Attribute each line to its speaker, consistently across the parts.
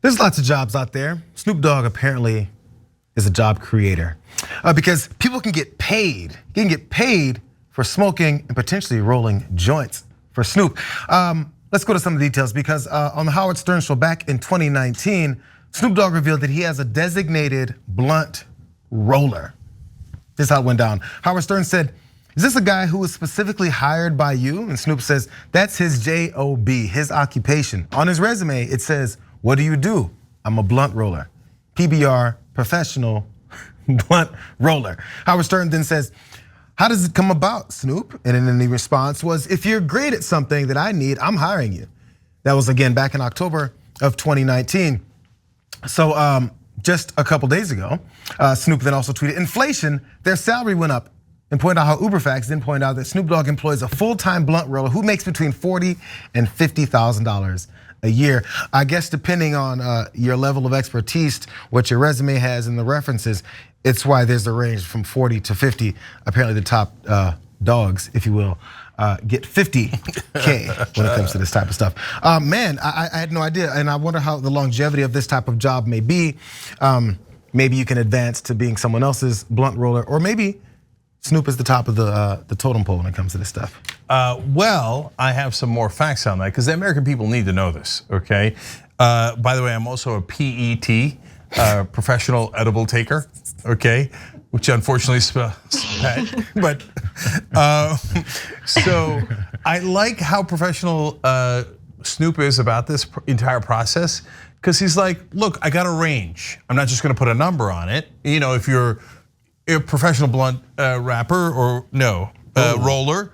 Speaker 1: There's lots of jobs out there. Snoop Dogg apparently is a job creator because people can get paid. You can get paid for smoking and potentially rolling joints for Snoop. Let's go to some of the details because on the Howard Stern show back in 2019, Snoop Dogg revealed that he has a designated blunt roller. This is how it went down. Howard Stern said, "Is this a guy who was specifically hired by you?" And Snoop says, "That's his job, his occupation. On his resume, it says, 'What do you do?' I'm a blunt roller. PBR, professional blunt roller." Howard Stern then says, "How does it come about, Snoop?" And then the response was, "If you're great at something that I need, I'm hiring you." That was again back in October of 2019. So just a couple days ago, Snoop then also tweeted, "Inflation, their salary went up," and pointed out how UberFacts then pointed out that Snoop Dogg employs a full-time blunt roller who makes between $40,000 and $50,000 a year. I guess depending on your level of expertise, what your resume has and the references, it's why there's a range from 40 to 50. Apparently the top dogs, if you will, get 50K when it comes to this type of stuff. Man, I had no idea, and I wonder how the longevity of this type of job may be. Maybe you can advance to being someone else's blunt roller, or maybe Snoop is the top of the totem pole when it comes to this stuff.
Speaker 2: Well, I have some more facts on that because the American people need to know this, okay? By the way, I'm also a PET, professional edible taker, okay? Which unfortunately spells bad, but so I like how professional Snoop is about this entire process because he's like, look, I got a range. I'm not just gonna put a number on it. You know, if you're a professional blunt rapper or roller,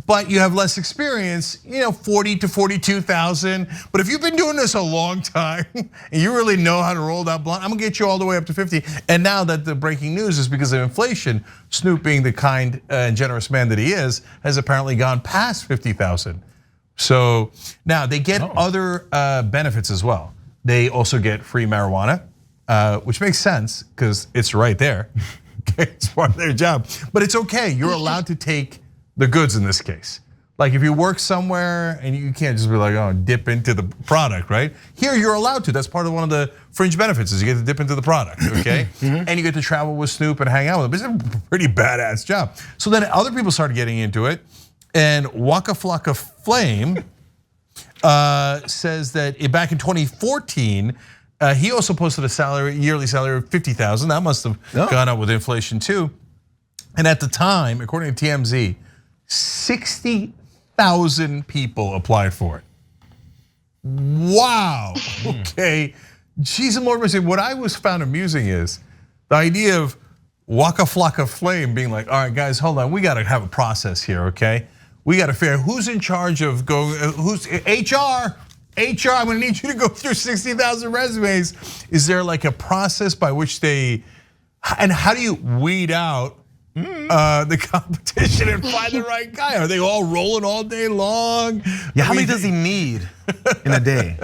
Speaker 2: but you have less experience, 40 to 42,000. But if you've been doing this a long time and you really know how to roll that blunt, I'm gonna get you all the way up to 50. And now that the breaking news is because of inflation, Snoop, being the kind and generous man that he is, has apparently gone past 50,000. So now they get other benefits as well. They also get free marijuana, which makes sense because it's right there. It's part of their job, but it's okay. You're allowed to take the goods in this case. Like if you work somewhere and you can't just be like, oh, dip into the product, right? Here you're allowed to. That's part of one of the fringe benefits is you get to dip into the product, okay? And you get to travel with Snoop and hang out with him. It's a pretty badass job. So then other people started getting into it, and Waka Flocka Flame says that back in 2014. He also posted a yearly salary of 50,000. That must have gone up with inflation too. And at the time, according to TMZ, 60,000 people applied for it. Wow. Okay. Jeez and Lord mercy. What I was found amusing is the idea of Waka Flocka Flame being like, all right, guys, hold on. We got to have a process here, okay? We got to figure out who's in charge of going. Who's HR? I'm gonna need you to go through 60,000 resumes. Is there like a process by which and how do you weed out the competition and find the right guy? Are they all rolling all day long?
Speaker 1: Yeah, how many does he need in a day?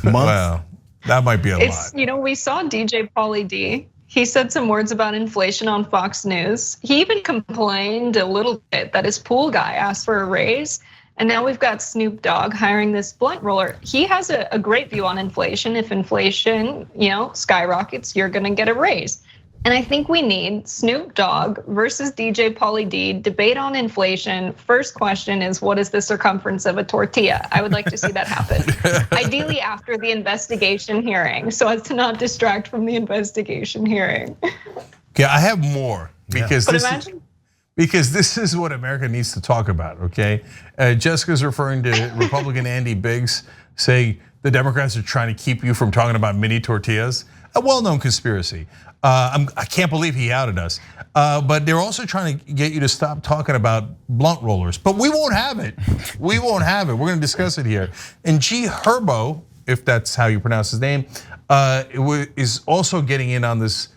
Speaker 1: Months?
Speaker 2: Well, that might be a lot.
Speaker 3: We saw DJ Pauly D. He said some words about inflation on Fox News. He even complained a little bit that his pool guy asked for a raise. And now we've got Snoop Dogg hiring this blunt roller. He has a great view on inflation. If inflation, skyrockets, you're gonna get a raise. And I think we need Snoop Dogg versus DJ Pauly D debate on inflation. First question is, what is the circumference of a tortilla? I would like to see that happen. Ideally after the investigation hearing, so as to not distract from the investigation hearing.
Speaker 2: Yeah, I have more because because this is what America needs to talk about, okay? Jessica's referring to Republican Andy Biggs saying the Democrats are trying to keep you from talking about mini tortillas. A well-known conspiracy. I can't believe he outed us. But they're also trying to get you to stop talking about blunt rollers. But we won't have it. We won't have it. We're gonna discuss it here. And Herbo, if that's how you pronounce his name, is also getting in on this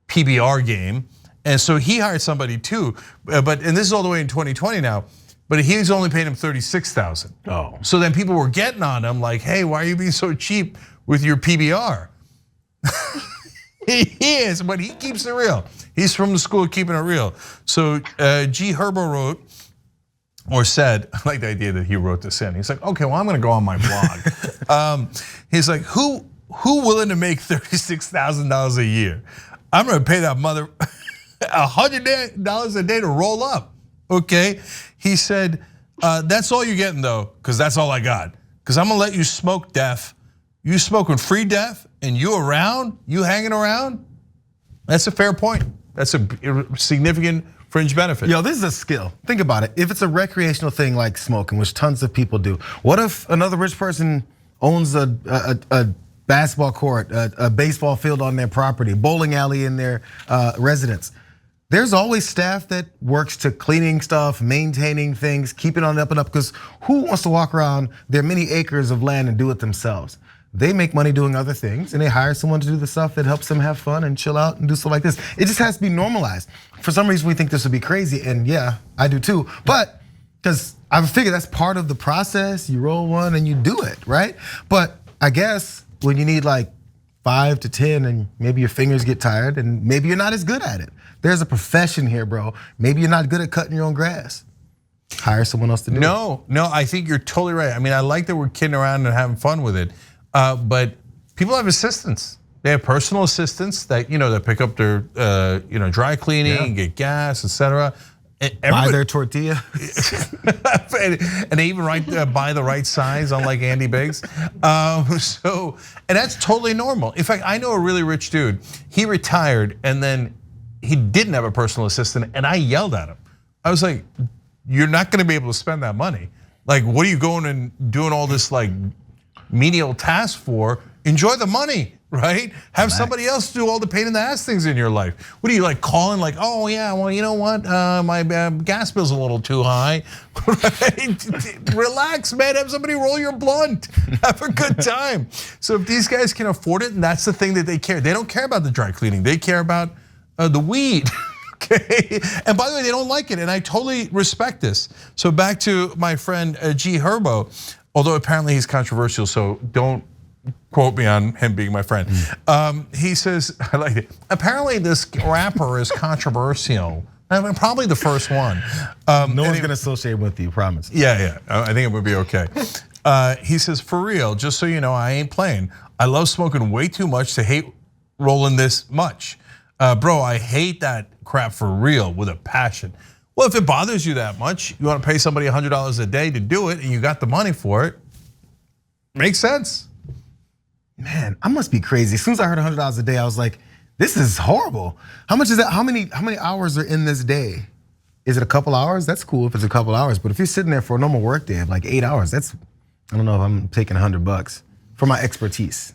Speaker 2: PBR game. And so he hired somebody too, and this is all the way in 2020 now, but he's only paid him 36,000.
Speaker 1: Oh.
Speaker 2: So then people were getting on him like, hey, why are you being so cheap with your PBR? He is, but he keeps it real. He's from the school of keeping it real. So Herbo wrote, or said, I like the idea that he wrote this in. He's like, okay, well, I'm gonna go on my blog. He's like, who willing to make $36,000 a year? I'm gonna pay that mother $100 a day to roll up, okay? He said, that's all you're getting though, because that's all I got. Because I'm gonna let you smoke deaf. You smoking free deaf and you around, you hanging around, that's a fair point. That's a significant fringe benefit.
Speaker 1: Yo, this is a skill. Think about it. If it's a recreational thing like smoking, which tons of people do, what if another rich person owns a basketball court, a baseball field on their property, bowling alley in their residence? There's always staff that works to cleaning stuff, maintaining things, keeping on up and up, because who wants to walk around their many acres of land and do it themselves? They make money doing other things and they hire someone to do the stuff that helps them have fun and chill out and do stuff like this. It just has to be normalized. For some reason we think this would be crazy, and yeah, I do too. But because I figure that's part of the process, you roll one and you do it, right? But I guess when you need like 5 to 10 and maybe your fingers get tired and maybe you're not as good at it. There's a profession here, bro. Maybe you're not good at cutting your own grass. Hire someone else to do it.
Speaker 2: No, I think you're totally right. I mean, I like that we're kidding around and having fun with it. But people have assistants. They have personal assistants that that pick up their dry cleaning, get gas, etc.
Speaker 1: Buy their tortilla,
Speaker 2: and they even buy the right size, unlike Andy Biggs. And that's totally normal. In fact, I know a really rich dude. He retired and then he didn't have a personal assistant, and I yelled at him. I was like, "You're not going to be able to spend that money. Like, what are you going and doing all this like menial task for? Enjoy the money, right? Have somebody else do all the pain in the ass things in your life. What are you like calling like, oh yeah, well you know what, my gas bill's a little too high. Right? Relax, man, have somebody roll your blunt. Have a good time. So if these guys can afford it, and that's the thing that they care. They don't care about the dry cleaning, they care about the weed. Okay, and by the way, they don't like it, and I totally respect this. So back to my friend G Herbo, although apparently he's controversial, so don't quote me on him being my friend. He says, I like it. Apparently this rapper is controversial. I mean, probably the first one.
Speaker 1: No one's gonna associate with you, promise.
Speaker 2: Yeah, I think it would be okay. He says, for real, just so you know, I ain't playing. I love smoking way too much to hate rolling this much. Bro, I hate that crap for real with a passion. Well, if it bothers you that much, you want to pay somebody $100 a day to do it and you got the money for it, makes sense.
Speaker 1: Man, I must be crazy. As soon as I heard $100 a day, I was like, this is horrible. How much is that? How many hours are in this day? Is it a couple hours? That's cool if it's a couple hours, but if you're sitting there for a normal work day of like 8 hours, that's, I don't know if I'm taking $100 for my expertise.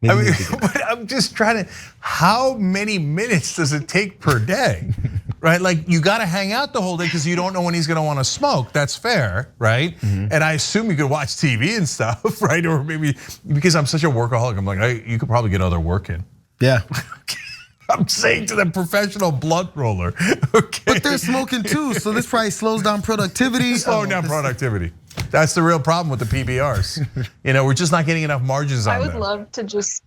Speaker 2: I mean, but I'm just trying to, how many minutes does it take per day? Right, like you gotta hang out the whole day because you don't know when he's gonna wanna smoke, that's fair, right? And I assume you could watch TV and stuff, right? Or maybe, because I'm such a workaholic, I'm like, you could probably get other work in.
Speaker 1: Yeah.
Speaker 2: I'm saying to the professional blunt roller, okay?
Speaker 1: But they're smoking too, so this probably slows down productivity.
Speaker 2: Slowing down productivity. That's the real problem with the PBRs. We're just not getting enough margins on them.
Speaker 3: I would love to just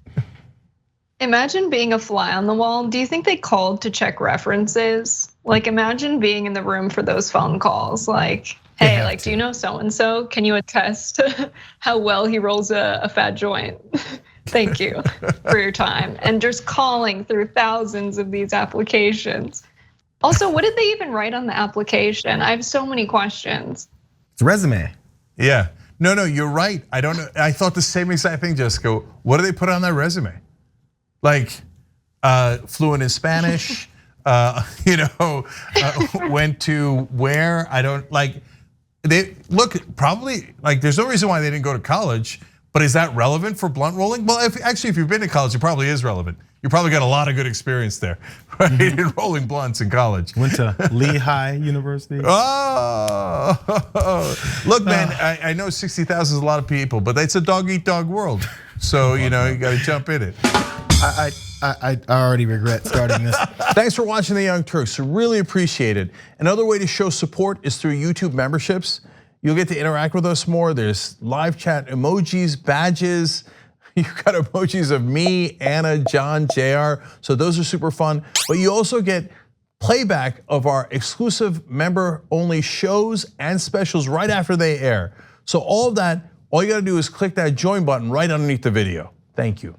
Speaker 3: imagine being a fly on the wall. Do you think they called to check references? Like imagine being in the room for those phone calls. Like, hey, like, do you know so-and-so? Can you attest to how well he rolls a fat joint? Thank you for your time. And just calling through thousands of these applications. Also, what did they even write on the application? I have so many questions.
Speaker 1: It's a resume.
Speaker 2: Yeah, no, you're right. I don't know. I thought the same exact thing, Jessica. What do they put on that resume? Like, fluent in Spanish, went to where? I don't like. They look probably like there's no reason why they didn't go to college. But is that relevant for blunt rolling? Well, if you've been to college, it probably is relevant. You probably got a lot of good experience there, right? In rolling blunts in college.
Speaker 1: Went to Lehigh University.
Speaker 2: Oh, look, man, I know 60,000 is a lot of people, but it's a dog-eat-dog world. So, you got to jump in it.
Speaker 1: I already regret starting this.
Speaker 2: Thanks for watching The Young Turks, really appreciate it. Another way to show support is through YouTube memberships. You'll get to interact with us more. There's live chat emojis, badges. You've got emojis of me, Anna, John, JR. So those are super fun. But you also get playback of our exclusive member-only shows and specials right after they air. So all of that, all you gotta do is click that join button right underneath the video. Thank you.